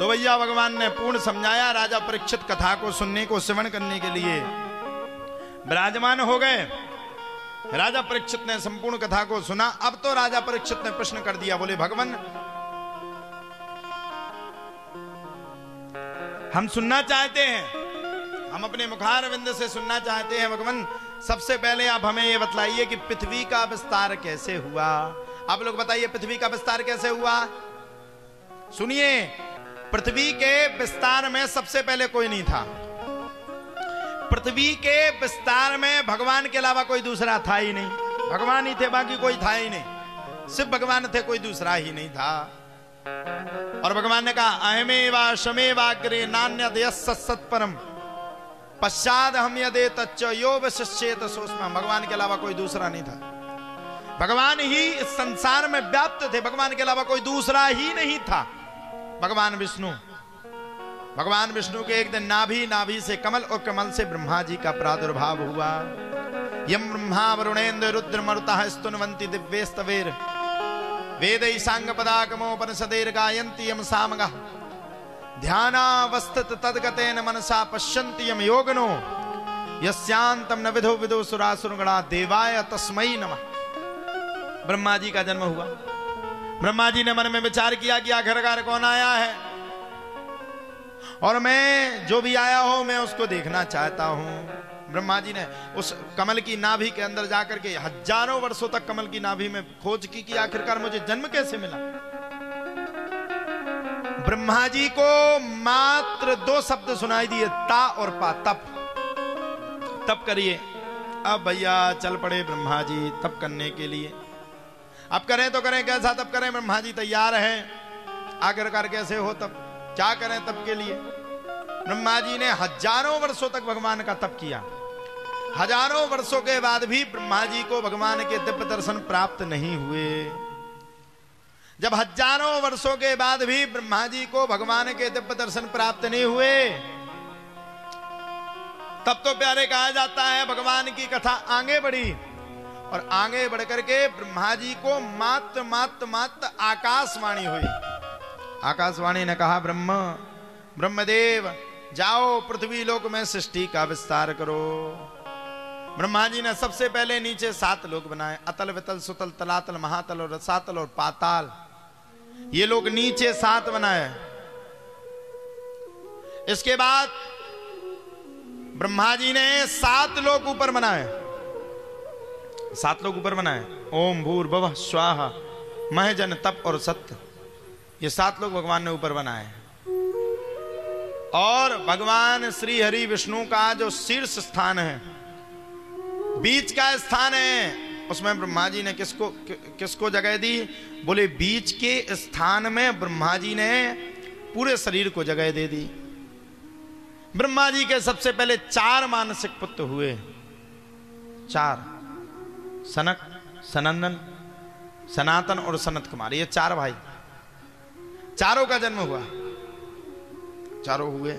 तो भैया भगवान ने पूर्ण समझाया। राजा परीक्षित कथा को सुनने को श्रवण करने के लिए विराजमान हो गए। राजा परीक्षित ने संपूर्ण कथा को सुना। अब तो राजा परीक्षित ने प्रश्न कर दिया, बोले भगवान हम सुनना चाहते हैं, हम अपने मुखारविंद से सुनना चाहते हैं। भगवान सबसे पहले आप हमें यह बतलाइए कि पृथ्वी का विस्तार कैसे हुआ। आप लोग बताइए पृथ्वी का विस्तार कैसे हुआ। सुनिए, पृथ्वी के विस्तार में सबसे पहले कोई नहीं था। पृथ्वी के विस्तार में भगवान के अलावा कोई दूसरा था ही नहीं। भगवान ही थे, बाकी कोई था ही नहीं। सिर्फ भगवान थे, कोई दूसरा ही नहीं था। और भगवान ने कहा अहमेवा शमेवाग्रे नान्यद यस्सत्परम पश्चाद हम यदे तच्च यो वशिष्येत सोस्म। भगवान के अलावा कोई दूसरा नहीं था। भगवान ही इस संसार में व्याप्त थे, भगवान के अलावा कोई दूसरा ही नहीं था। भगवान विष्णु के एक दिन नाभि से कमल और कमल से ब्रह्मा जी का प्रादुर्भाव हुआ। यम ब्रह्मा वरुणेन्द्र रुद्र मरुतः स्तुन्वन्ति दिव्यस्तवेर वेद ईशांग पदाकमोपनिषदेर गायन्ति यम सामगः ध्यानावस्थित तद्गतेन मनसा पश्यन्ति यम योगिनो यस्यांतम न विदो विदो सुरासुरगणा देवाय तस्मै नमः। ब्रह्मा जी का जन्म हुआ। ब्रह्मा जी ने मन में विचार किया कि आखिरकार कौन आया है, और मैं जो भी आया हूं मैं उसको देखना चाहता हूं। ब्रह्मा जी ने उस कमल की नाभि के अंदर जाकर के हजारों वर्षों तक कमल की नाभि में खोज की कि आखिरकार मुझे जन्म कैसे मिला। ब्रह्मा जी को मात्र 2 शब्द सुनाई दिए, ता और पा, तप करिए। अब भैया चल पड़े ब्रह्मा जी तप करने के लिए। अब करें तो करें कैसा तप करें। ब्रह्मा जी तैयार हैं, आखिरकार कैसे हो तप, क्या करें तप के लिए। ब्रह्मा जी ने हजारों वर्षों तक भगवान का तप किया। हजारों वर्षों के बाद भी ब्रह्मा जी को भगवान के दिव्य दर्शन प्राप्त नहीं हुए। जब हजारों वर्षों के बाद भी ब्रह्मा जी को भगवान के दिव्य दर्शन प्राप्त नहीं हुए, तब तो प्यारे कहा जाता है भगवान की कथा आगे बढ़ी, और आगे बढ़ करके ब्रह्मा जी को मात्र आकाशवाणी हुई। आकाशवाणी ने कहा ब्रह्मदेव जाओ पृथ्वी लोक में सृष्टि का विस्तार करो। ब्रह्मा जी ने सबसे पहले नीचे 7 लोक बनाए, अतल वितल सुतल तलातल महातल और रसातल और पाताल। ये लोग नीचे 7 बनाए। इसके बाद ब्रह्मा जी ने 7 लोक ऊपर बनाए। 7 लोग ऊपर बनाए, ओम भूर्भुवः स्वाहा महजन तप और सत्य। ये 7 लोग भगवान ने ऊपर बनाए। और भगवान श्री हरि विष्णु का जो शीर्ष स्थान है, बीच का स्थान है, उसमें ब्रह्मा जी ने किसको जगह दी। बोले बीच के स्थान में ब्रह्मा जी ने पूरे शरीर को जगह दे दी। ब्रह्मा जी के सबसे पहले 4 मानसिक पुत्र हुए। 4, सनक, सनंदन, सनातन और सनत कुमार। ये 4 भाई, चारों का जन्म हुआ। चारों हुए।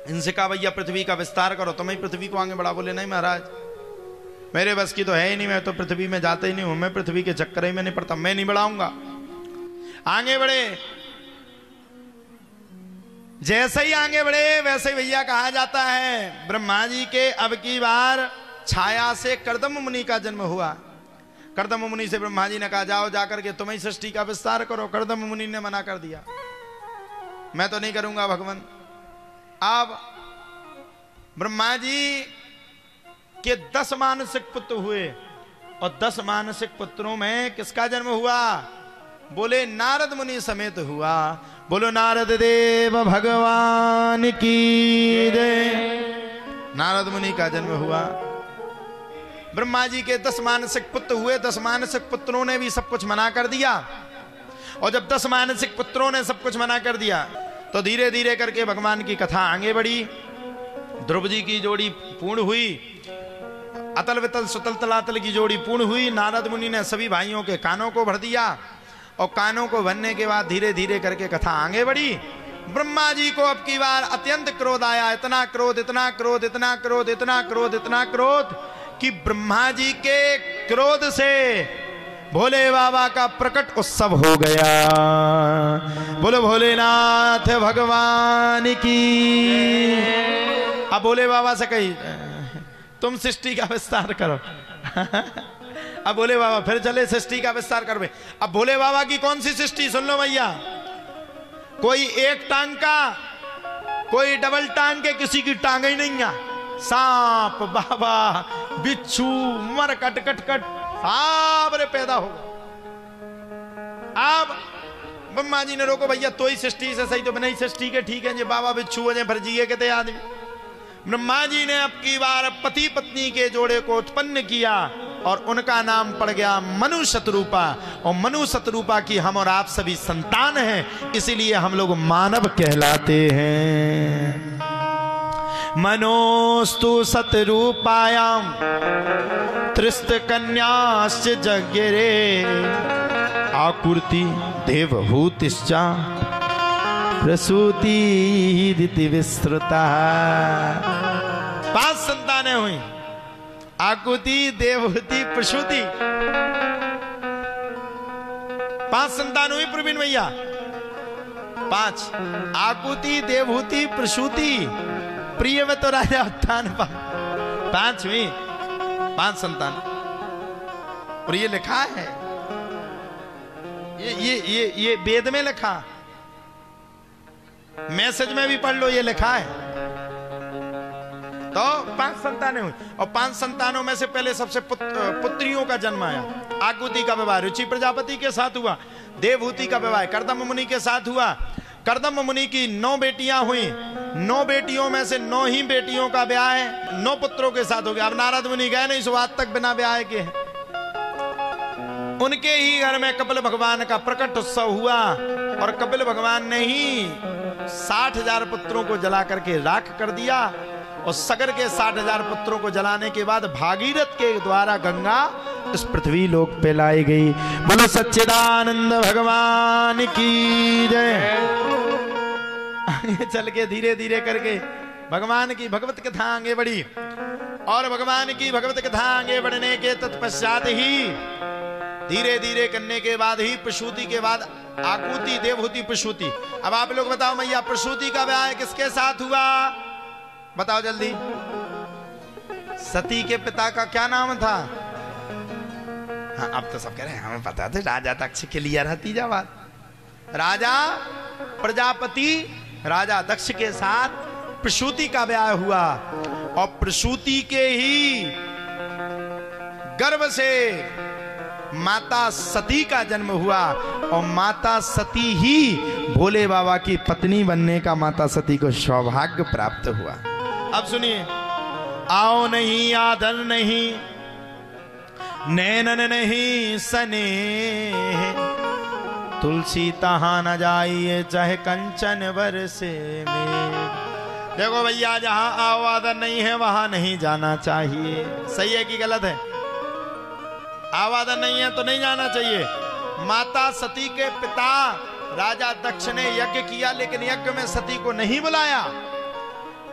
इनसे कहा भैया पृथ्वी का विस्तार करो, तुम्हें पृथ्वी को आगे बढ़ा। बोले नहीं महाराज, मेरे बस की तो है ही नहीं, मैं तो पृथ्वी में जाता ही नहीं हूं, मैं पृथ्वी के चक्कर ही में नहीं पड़ता, मैं नहीं बढ़ाऊंगा। आगे बढ़े। जैसे ही आगे बढ़े वैसे ही भैया कहा जाता है ब्रह्मा जी के अब की बार छाया से कर्दम मुनि का जन्म हुआ। कर्दम मुनि से ब्रह्मा जी ने कहा जाओ जाकर के तुम ही सृष्टि का विस्तार करो। कर्दम मुनि ने मना कर दिया, मैं तो नहीं करूंगा भगवान। अब ब्रह्मा जी के 10 मानसिक पुत्र हुए, और 10 मानसिक पुत्रों में किसका जन्म हुआ। बोले नारद मुनि समेत हुआ। बोलो नारद देव भगवान की जय। नारद मुनि का जन्म हुआ। ब्रह्मा जी के 10 मानसिक पुत्र हुए। 10 मानसिक पुत्रों ने भी सब कुछ मना कर दिया, और जब 10 मानसिक पुत्रों ने सब कुछ मना कर दिया तो धीरे धीरे करके भगवान की कथा आगे बढ़ी। ध्रुव जी की जोड़ी पूर्ण हुई, अतल वितल सुतल तलातल की जोड़ी पूर्ण हुई। नारद मुनि ने सभी भाइयों के कानों को भर दिया, और कानों को भरने के बाद धीरे धीरे करके कथा आगे बढ़ी। ब्रह्मा जी को अब की बार अत्यंत क्रोध आया। इतना क्रोध, इतना क्रोध, इतना क्रोध, इतना क्रोध, इतना क्रोध कि ब्रह्मा जी के क्रोध से भोले बाबा का प्रकट उत्सव हो गया। बोलो भोलेनाथ भगवान की। अब भोले बाबा से कही तुम सृष्टि का विस्तार करो। अब भोले बाबा फिर चले सृष्टि का विस्तार कर। अब भोले बाबा की कौन सी सृष्टि सुन लो भैया। कोई एक टांग का, कोई डबल टांग के, किसी की टांग ही नहीं है। सांप, बाबा, बिच्छू, मर कट कट कट साबरे पैदा हो। अब ब्रह्मा जी ने रोको भैया तो ही सृष्टि से सही तो नहीं सृष्टि के ठीक है जी बाबा बिच्छू वजह फिर जिए कहते आदमी। ब्रह्मा जी ने अब की बार पति पत्नी के जोड़े को उत्पन्न किया और उनका नाम पड़ गया मनु शतरूपा। और मनु शतरूपा की हम और आप सभी संतान हैं, इसीलिए हम लोग मानव कहलाते हैं। मनोस्तु शतरूपायाम त्रिस्त कन्याश्च जज्ञरे आकुर्ति देवभूतिश्च प्रसूति दिति विस्तृता। 5 संतानें हुई, आकुति, देवहूति, प्रसूति। 5 संतान हुई प्रवीण भैया। 5 आकुति, देवहूति, प्रसूति, प्रियवत राजा उत्थान। 5 हुई, 5 संतान। और ये लिखा है, ये वेद में लिखा, मैसेज में भी पढ़ लो, ये लिखा है। तो 5 संतानें हुई और 5 संतानों में से पहले सबसे पुत्रियों का जन्म आया। आकुति का विवाह रुचि प्रजापति के साथ हुआ। देवहूति का विवाह कर्दम मुनि के साथ हुआ। कर्दम मुनि की 9 बेटियां हुई। 9 बेटियों में से 9 ही बेटियों का ब्याह है 9 पुत्रों के साथ हो गया। अब नारद मुनि गए नहीं सो आज तक बिना ब्याह के हैं। उनके ही घर में कपिल भगवान का प्रकट उत्सव हुआ और कपिल भगवान ने ही 60,000 पुत्रों को जला करके राख कर दिया। और सगर के 60,000 पुत्रों को जलाने के बाद भागीरथ के द्वारा गंगा इस पृथ्वी लोक पे लाई गई। बोलो सच्चिदानंद भगवान की जय। चल के धीरे धीरे करके भगवान की भगवत कथा आगे बढ़ी और भगवान की भगवत कथा आगे बढ़ने के तत्पश्चात ही धीरे धीरे करने के बाद ही प्रसूति के बाद आकुति, देवहूति, प्रसूति। अब आप लोग बताओ मैया प्रसूति का ब्याह किसके साथ हुआ? बताओ जल्दी। सती के पिता का क्या नाम था? हाँ अब तो सब कह रहे हैं हमें पता था, राजा दक्ष के लिए रहती जा बात। राजा प्रजापति राजा दक्ष के साथ प्रसूति का ब्याह हुआ और प्रसूति के ही गर्भ से माता सती का जन्म हुआ और माता सती ही भोले बाबा की पत्नी बनने का माता सती को सौभाग्य प्राप्त हुआ। अब सुनिए, आओ नहीं आदर नहीं नैनन नहीं सने तुलसी तहां न जाइए चाहे कंचन बरसे में। देखो भैया जहां आओ आदर नहीं है वहां नहीं जाना चाहिए। सही है कि गलत है? आवादन नहीं है तो नहीं जाना चाहिए। माता सती के पिता राजा दक्ष ने यज्ञ किया लेकिन यज्ञ में सती को नहीं बुलाया।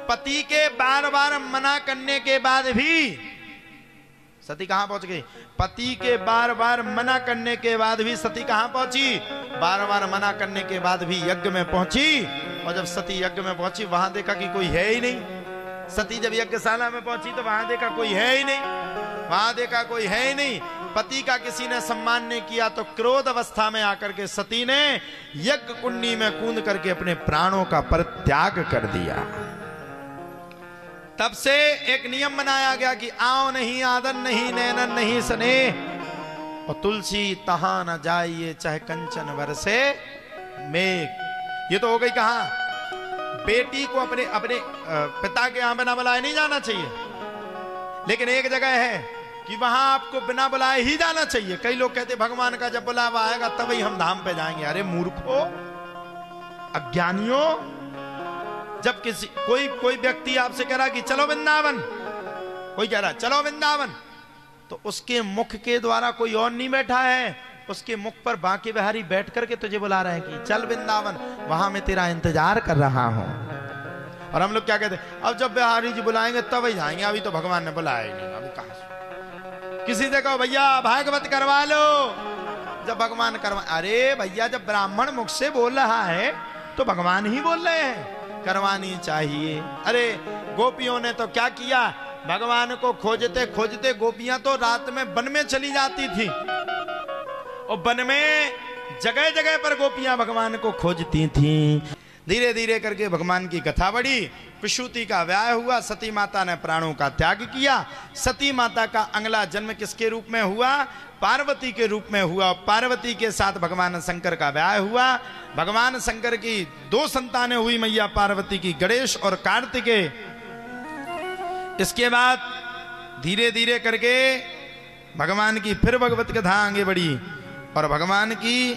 पति के बार बार मना करने के बाद भी सती कहां पहुंच गई? पति के बार बार मना करने के बाद भी सती कहां पहुंची? बार बार मना करने के बाद भी यज्ञ में पहुंची। और जब सती यज्ञ में पहुंची वहां देखा कि कोई है ही नहीं। सती जब यज्ञशाला में पहुंची तो वहां देखा कोई है ही नहीं। वहां देखा कोई है ही नहीं। पति का किसी ने सम्मान नहीं किया तो क्रोध अवस्था में आकर के सती ने यज्ञ कुंडी में कूद करके अपने प्राणों का परित्याग कर दिया। तब से एक नियम बनाया गया कि आओ नहीं आदर नहीं नैनन नहीं सने और तुलसी तहां न जाइए चाहे कंचन बरसे मेघ। ये तो हो गई कहां? बेटी को अपने अपने पिता के यहां बिना बुलाए नहीं जाना चाहिए। लेकिन एक जगह है कि वहां आपको बिना बुलाए ही जाना चाहिए। कई लोग कहते भगवान का जब बुलावा आएगा तभी हम धाम पे जाएंगे। अरे मूर्खों, अज्ञानियों, जब किसी कोई व्यक्ति आपसे कह रहा कि चलो वृंदावन, कोई कह रहा चलो वृंदावन, तो उसके मुख के द्वारा कोई और नहीं बैठा है, उसके मुख पर बांके बिहारी बैठ करके तुझे बुला रहे हैं कि चल वृंदावन, वहां मैं तेरा इंतजार कर रहा हूं। और हम लोग क्या कहते हैं, अब जब बिहारी जी बुलाएंगे तब ही जाएंगे, अभी तो भगवान ने बुलाया ही नहीं। अभी कहां? किसी से कहो भैया भागवत करवा लो, जब भगवान करवा, अरे भैया जब ब्राह्मण मुख से बोल रहा है तो भगवान ही बोल रहे हैं, करवानी चाहिए। अरे गोपियों ने तो क्या किया, भगवान को खोजते खोजते गोपियां तो रात में वन में चली जाती थी, और वन में जगह जगह पर गोपियां भगवान को खोजती थीं। धीरे धीरे करके भगवान की कथा बढ़ी, प्रसूति का व्याह हुआ, सती माता ने प्राणों का त्याग किया। सती माता का अगला जन्म किसके रूप में हुआ, पार्वती के रूप में हुआ। पार्वती के साथ भगवान शंकर का व्याह हुआ। भगवान शंकर की 2 संतानें हुई मैया पार्वती की, गणेश और कार्तिकेय। इसके बाद धीरे धीरे करके भगवान की फिर भगवत कथा आगे बढ़ी, और भगवान की